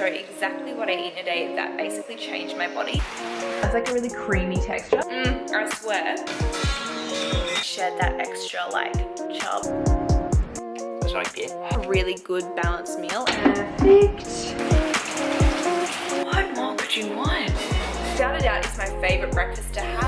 show exactly what I eat in a day that basically changed my body. It's like a really creamy texture. I swear. Shed that extra like chub. That's like it. A really good balanced meal. Perfect. What more could you want? Without a doubt, it's my favorite breakfast to have.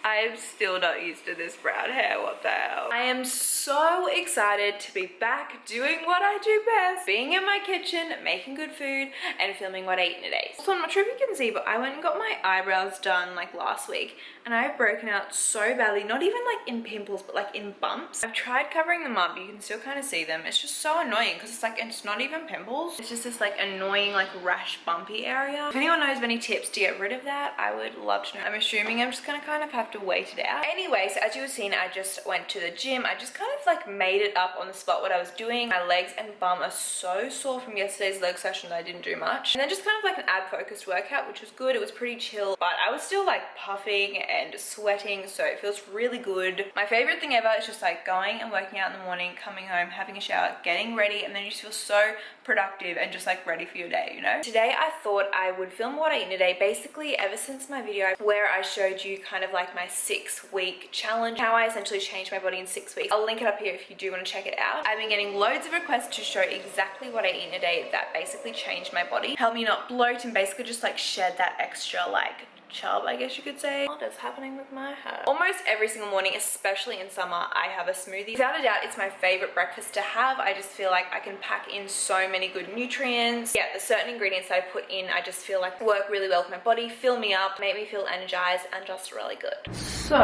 I'm still not used to this brown hair, what the hell. I am so excited to be back doing what I do best. Being in my kitchen, making good food, and filming what I eat in a day. So I'm not sure if you can see, but I went and got my eyebrows done like last week, and I've broken out so badly, not even like in pimples, but like in bumps. I've tried covering them up, you can still kind of see them. It's just so annoying because it's like, it's not even pimples. It's just this like annoying like rash bumpy area. If anyone knows of any tips to get rid of that, I would love to know. I'm assuming I'm just gonna kind of have to wait it out. Anyway, so as you were seeing, I just went to the gym. I just kind of like made it up on the spot what I was doing. My legs and bum are so sore from yesterday's leg session that I didn't do much. And then just kind of like an ab focused workout, which was good. It was pretty chill, but I was still like puffing and sweating, so it feels really good. My favorite thing ever is just like going and working out in the morning, coming home, having a shower, getting ready, and then you just feel so productive and just like ready for your day, you know? Today I thought I would film what I eat in a day, basically ever since my video where I showed you kind of like my 6-week challenge, how I essentially changed my body in 6 weeks. I'll link it up here if you do want to check it out. I've been getting loads of requests to show exactly what I eat in a day that basically changed my body, help me not bloat, and basically just like shed that extra like chub, I guess you could say. What is happening with my hair? Almost every single morning, especially in summer, I have a smoothie. Without a doubt, it's my favorite breakfast to have. I just feel like I can pack in so many good nutrients. Yeah, the certain ingredients that I put in, I just feel like work really well with my body, fill me up, make me feel energized, and just really good. So,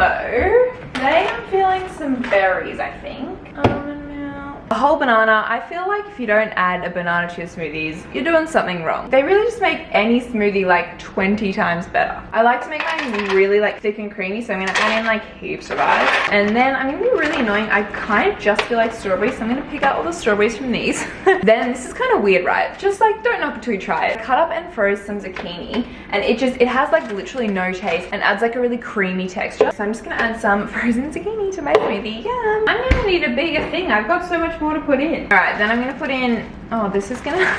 today I'm feeling some berries, I think. A whole banana. I feel like if you don't add a banana to your smoothies, you're doing something wrong. They really just make any smoothie like 20 times better. I like to make mine really like thick and creamy, so I'm gonna add in like heaps of ice. And then I'm gonna be really annoying. I kind of just feel like strawberries, so I'm gonna pick out all the strawberries from these. Then this is kind of weird, right? Just like don't knock it till you try it. Cut up and froze some zucchini, and it has like literally no taste and adds like a really creamy texture. So I'm just gonna add some frozen zucchini to my smoothie. Yeah, I'm gonna need a bigger thing. I've got so much more to put in. All right, then I'm gonna put in, oh, this is gonna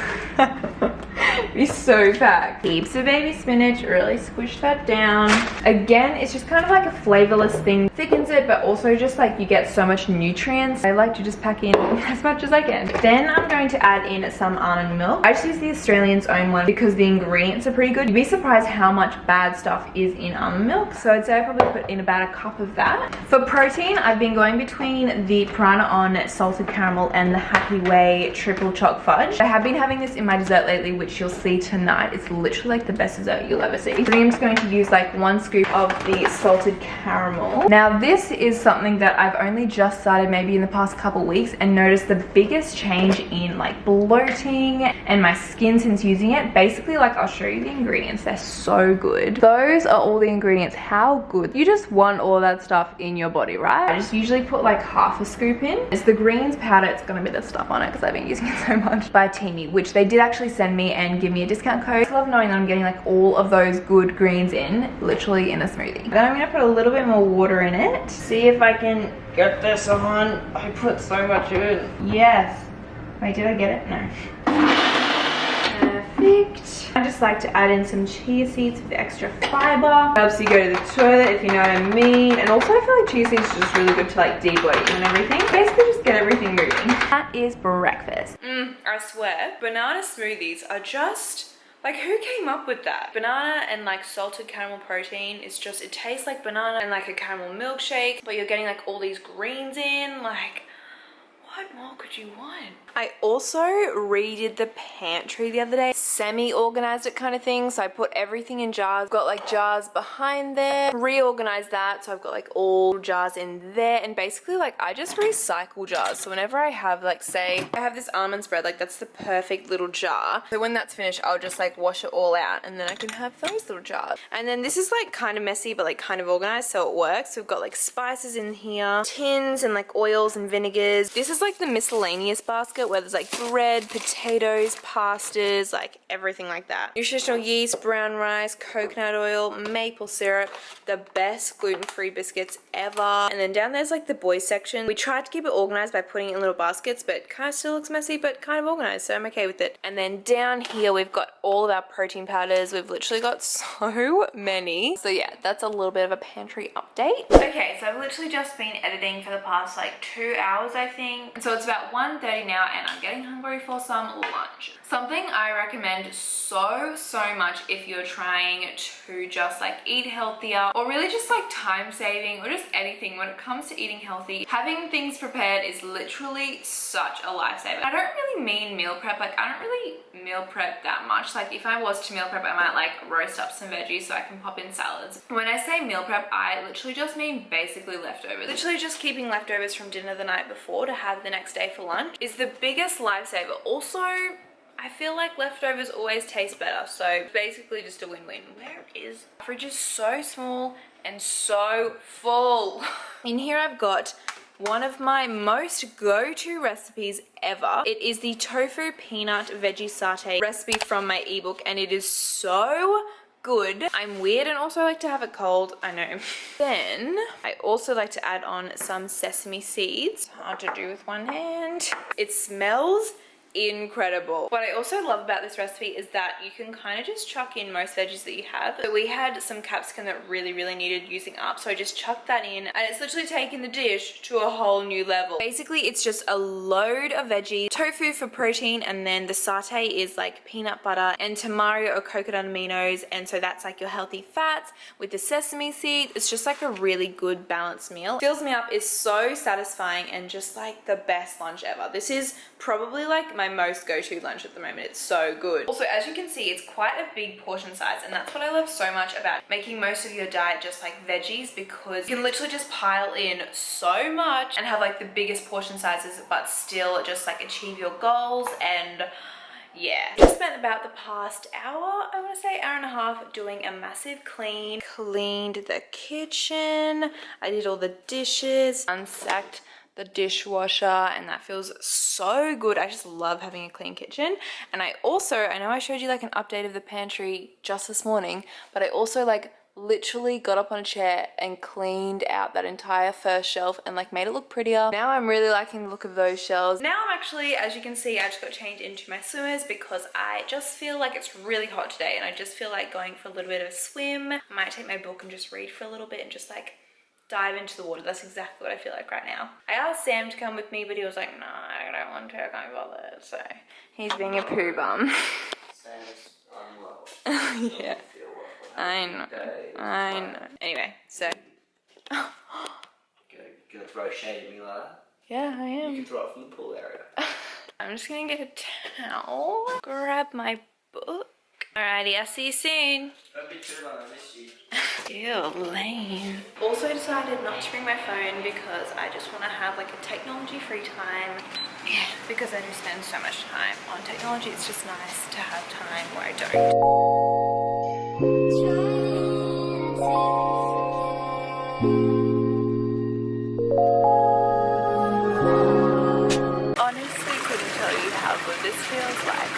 be so packed. Heaps of baby spinach, really squish that down. Again, it's just kind of like a flavorless thing. Thickens it, but also just like you get so much nutrients. I like to just pack in as much as I can. Then I'm going to add in some almond milk. I just use the Australian's own one because the ingredients are pretty good. You'd be surprised how much bad stuff is in almond milk. So I'd say I probably put in about a cup of that. For protein, I've been going between the Piranha on salted caramel and the Happy Way triple choc fudge. I have been having this in my dessert lately, which you'll see tonight. It's literally like the best dessert you'll ever see. So I'm just going to use like 1 scoop of the salted caramel. Now this is something that I've only just started maybe in the past couple weeks and noticed the biggest change in like bloating and my skin since using it. Basically, like I'll show you the ingredients. They're so good. Those are all the ingredients. How good. You just want all that stuff in your body, right? I just usually put like half a scoop in. It's the greens powder. It's gonna be the stuff on it because I've been using it so much. By Teamy, which they did actually send me and give me a discount code. I love knowing that I'm getting like all of those good greens in, literally in a smoothie. Then I'm gonna put a little bit more water in it. See if I can get this on. I put so much in. Yes. Wait, did I get it? No. Perfect. I just like to add in some chia seeds for the extra fiber. Helps you go to the toilet, if you know what I mean. And also I feel like chia seeds are just really good to like debloat you and everything. Basically just get everything moving. That is breakfast. I swear, banana smoothies are just like, who came up with that? Banana and like salted caramel protein is just, it tastes like banana and like a caramel milkshake, but you're getting like all these greens in, like, What more could you want? I also redid the pantry the other day. Semi-organized it kind of thing. So I put everything in jars. Got like jars behind there. Reorganized that. So I've got like all jars in there. And basically like I just recycle jars. So whenever I have like, say I have this almond spread, like that's the perfect little jar. So when that's finished, I'll just like wash it all out and then I can have those little jars. And then this is like kind of messy but like kind of organized, so it works. So we've got like spices in here, tins and like oils and vinegars. This is like the miscellaneous basket where there's like bread, potatoes, pastas, like everything like that. Nutritional yeast, brown rice, coconut oil, maple syrup, the best gluten-free biscuits ever. And then down there's like the boys section. We tried to keep it organized by putting it in little baskets, but it kind of still looks messy but kind of organized, so I'm okay with it. And then down here we've got all of our protein powders. We've literally got so many. So yeah, that's a little bit of a pantry update. Okay, so I've literally just been editing for the past like 2 hours I think. So it's about 1:30 now and I'm getting hungry for some lunch. Something I recommend so much if you're trying to just like eat healthier or really just like time saving or just anything when it comes to eating healthy, having things prepared is literally such a lifesaver. I don't really mean meal prep, like I don't really meal prep that much. Like if I was to meal prep, I might like roast up some veggies so I can pop in salads. When I say meal prep, I literally just mean basically leftovers. Literally just keeping leftovers from dinner the night before to have the next day for lunch is the biggest lifesaver. Also, I feel like leftovers always taste better, so basically just a win-win. Where is? The fridge is so small and so full. In here I've got one of my most go-to recipes ever. It is the tofu peanut veggie satay recipe from my ebook and it is so good. I'm weird and also like to have it cold, I know. Then I also like to add on some sesame seeds. Hard to do with one hand. It smells incredible. What I also love about this recipe is that you can kind of just chuck in most veggies that you have. So we had some capsicum that really needed using up, so I just chucked that in and it's literally taken the dish to a whole new level. Basically it's just a load of veggies, tofu for protein, and then the satay is like peanut butter and tamari or coconut aminos, and so that's like your healthy fats with the sesame seed. It's just like a really good balanced meal. Fills me up, is so satisfying, and just like the best lunch ever. This is probably like my most go-to lunch at the moment. It's so good. Also, as you can see, it's quite a big portion size, and that's what I love so much about making most of your diet just like veggies, because you can literally just pile in so much and have like the biggest portion sizes but still just like achieve your goals. And yeah, just spent about the past hour, I want to say hour and a half, doing a massive clean. Cleaned the kitchen, I did all the dishes, unstacked the dishwasher, and that feels so good. I just love having a clean kitchen. And I know I showed you like an update of the pantry just this morning, but I also like literally got up on a chair and cleaned out that entire first shelf and like made it look prettier. Now I'm really liking the look of those shelves. Now I'm actually, as you can see, I just got changed into my swimmers because I just feel like it's really hot today and I just feel like going for a little bit of a swim. I might take my book and just read for a little bit and just like dive into the water. That's exactly what I feel like right now. I asked Sam to come with me, but he was like, no, I don't want to, I can't be bothered. So he's being a poo bum. Sam's unwell. Yeah, I know. Anyway, so. Gonna throw shade at me like that? Yeah, I am. You can throw it from the pool area. I'm just gonna get a towel, grab my book. Alrighty, I'll see you soon. Don't be too long, I miss you. Ew, lame. Also decided not to bring my phone because I just want to have like a technology free time. Yeah, because I do spend so much time on technology. It's just nice to have time where I don't. Honestly, couldn't tell you how good this feels like.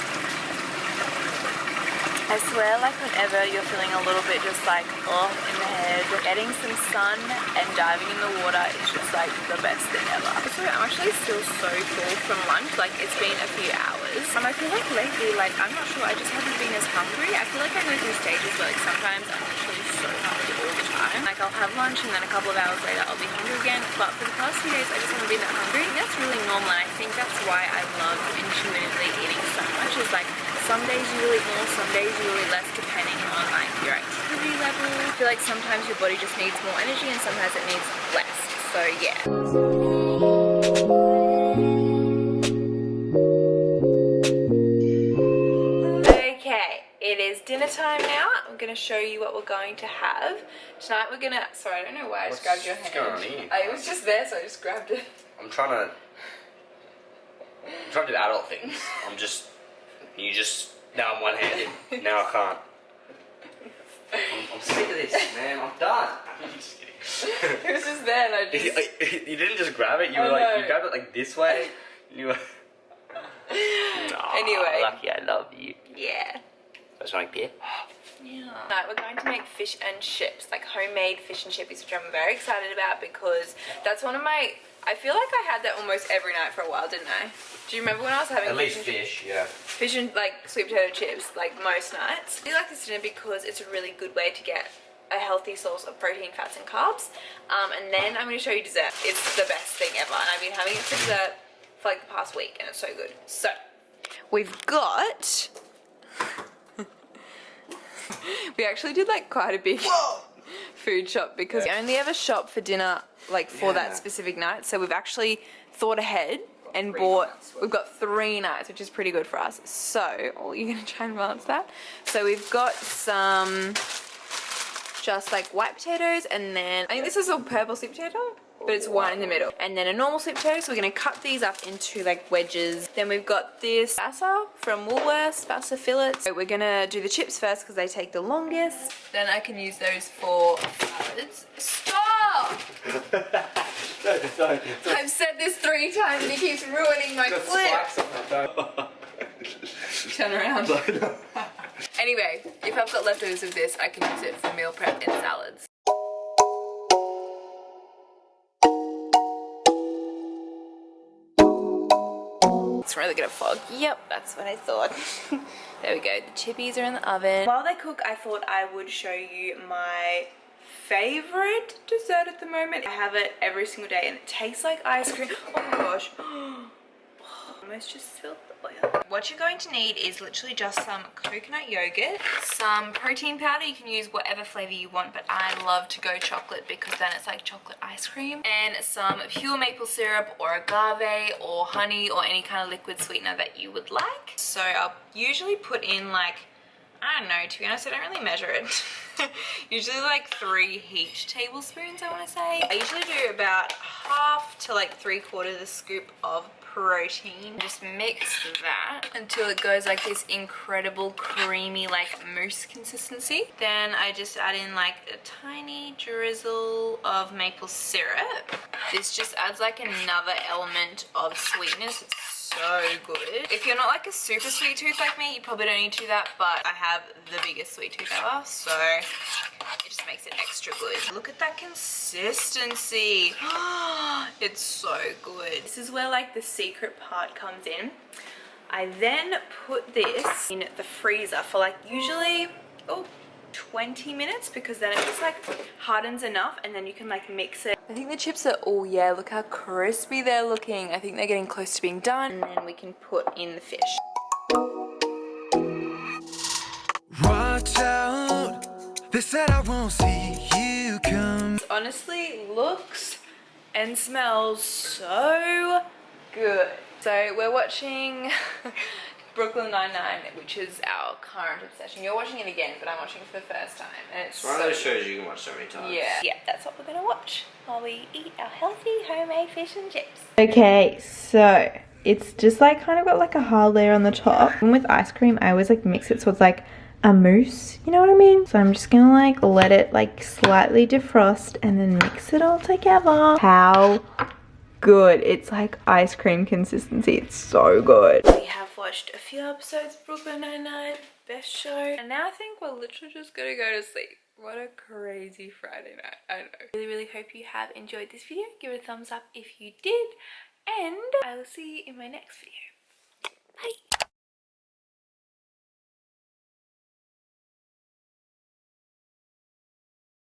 I swear, like whenever you're feeling a little bit just like off in the head, getting some sun and diving in the water is just like the best thing ever. Also, I'm actually still so full from lunch. Like it's been a few hours. And I feel like lately, like I'm not sure, I just haven't been as hungry. I feel like I go through stages where like sometimes I'm literally so hungry all the time. Like I'll have lunch and then a couple of hours later I'll be hungry again. But for the past few days I just haven't been that hungry. And that's really normal, and I think that's why I love intermittently eating so much. Is like some days you will eat more, some days you will eat less, depending on like your activity level. I feel like sometimes your body just needs more energy and sometimes it needs less. So yeah. dinner time now. I'm gonna show you what we're going to have. Tonight we're gonna, sorry, I don't know why I just grabbed your hand. What's going on here? It was just there, so I just grabbed it. I'm trying to do adult things. You just, now I'm one-handed. Now I can't. I'm sick of this, man. I'm done. I'm just kidding. It was just there and I just... You didn't just grab it, you I were like, know. you grabbed it like this way. You were... Anyway. Lucky I love you. Yeah. That's my beer. Yeah. Tonight we're going to make fish and chips, like homemade fish and chippies, which I'm very excited about because that's one of my... I feel like I had that almost every night for a while, didn't I? Do you remember when I was having At least and fish, yeah. fish and like sweet potato chips like most nights? I do like this dinner because it's a really good way to get a healthy source of protein, fats and carbs. And then I'm going to show you dessert. It's the best thing ever and I've been having it for dessert for like the past week and it's so good. So we've got... we actually did like quite a big food shop because we only ever shop for dinner like for that specific night. So we've actually thought ahead and we've got 3 nights, which is pretty good for us. So, you're gonna try and balance that. So we've got some just like white potatoes and then, I think this is a purple sweet potato, but it's one in the middle. And then a normal sweet potato, so we're gonna cut these up into like wedges. Then we've got this basa from Woolworths, basa fillets. So we're gonna do the chips first because they take the longest. Then I can use those for salads. Stop! I've said this 3 times and he keeps ruining my clip. Turn around. Anyway, if I've got leftovers of this, I can use it for meal prep and salads. It's really gonna fog. Yep, that's what I thought. There we go, the chippies are in the oven. While they cook, I thought I would show you my favorite dessert at the moment. I have it every single day and it tastes like ice cream. Oh my gosh. Almost just spilled the oil. What you're going to need is literally just some coconut yogurt, some protein powder. You can use whatever flavor you want, but I love to go chocolate because then it's like chocolate ice cream, and some pure maple syrup or agave or honey or any kind of liquid sweetener that you would like. So I'll usually put in like, I don't know, to be honest, I don't really measure it. Usually like 3 heaped tablespoons, I want to say. I usually do about half to like 3/4 the scoop of protein. Just mix that until it goes like this incredible creamy like mousse consistency. Then I just add in like a tiny drizzle of maple syrup. This just adds like another element of sweetness. It's so good. If you're not like a super sweet tooth like me, you probably don't need to do that, but I have the biggest sweet tooth ever, so it just makes it extra good. Look at that consistency. It's so good. This is where like the secret part comes in. I then put this in the freezer for like usually 20 minutes because then it just like hardens enough and then you can like mix it. I think the chips are, oh yeah, look how crispy they're looking. I think they're getting close to being done, and then we can put in the fish. Watch out, they said I won't see you come. It honestly looks and smells so good. So we're watching Brooklyn Nine-Nine, which is our current obsession. You're watching it again, but I'm watching it for the first time, and it's It's one of those shows you can watch so many times. yeah, that's what we're gonna watch while we eat our healthy homemade fish and chips. Okay, so it's just like kind of got like a hard layer on the top. And with ice cream, I always like mix it so it's like a mousse, you know what I mean? So I'm just gonna like let it like slightly defrost and then mix it all together. How good. It's like ice cream consistency. It's so good. We have watched a few episodes of Brooklyn Nine-Nine, best show, and now I think we're literally just gonna go to sleep. What a crazy Friday night, I know. Really hope you have enjoyed this video. Give it a thumbs up if you did, and I will see you in my next video. Bye.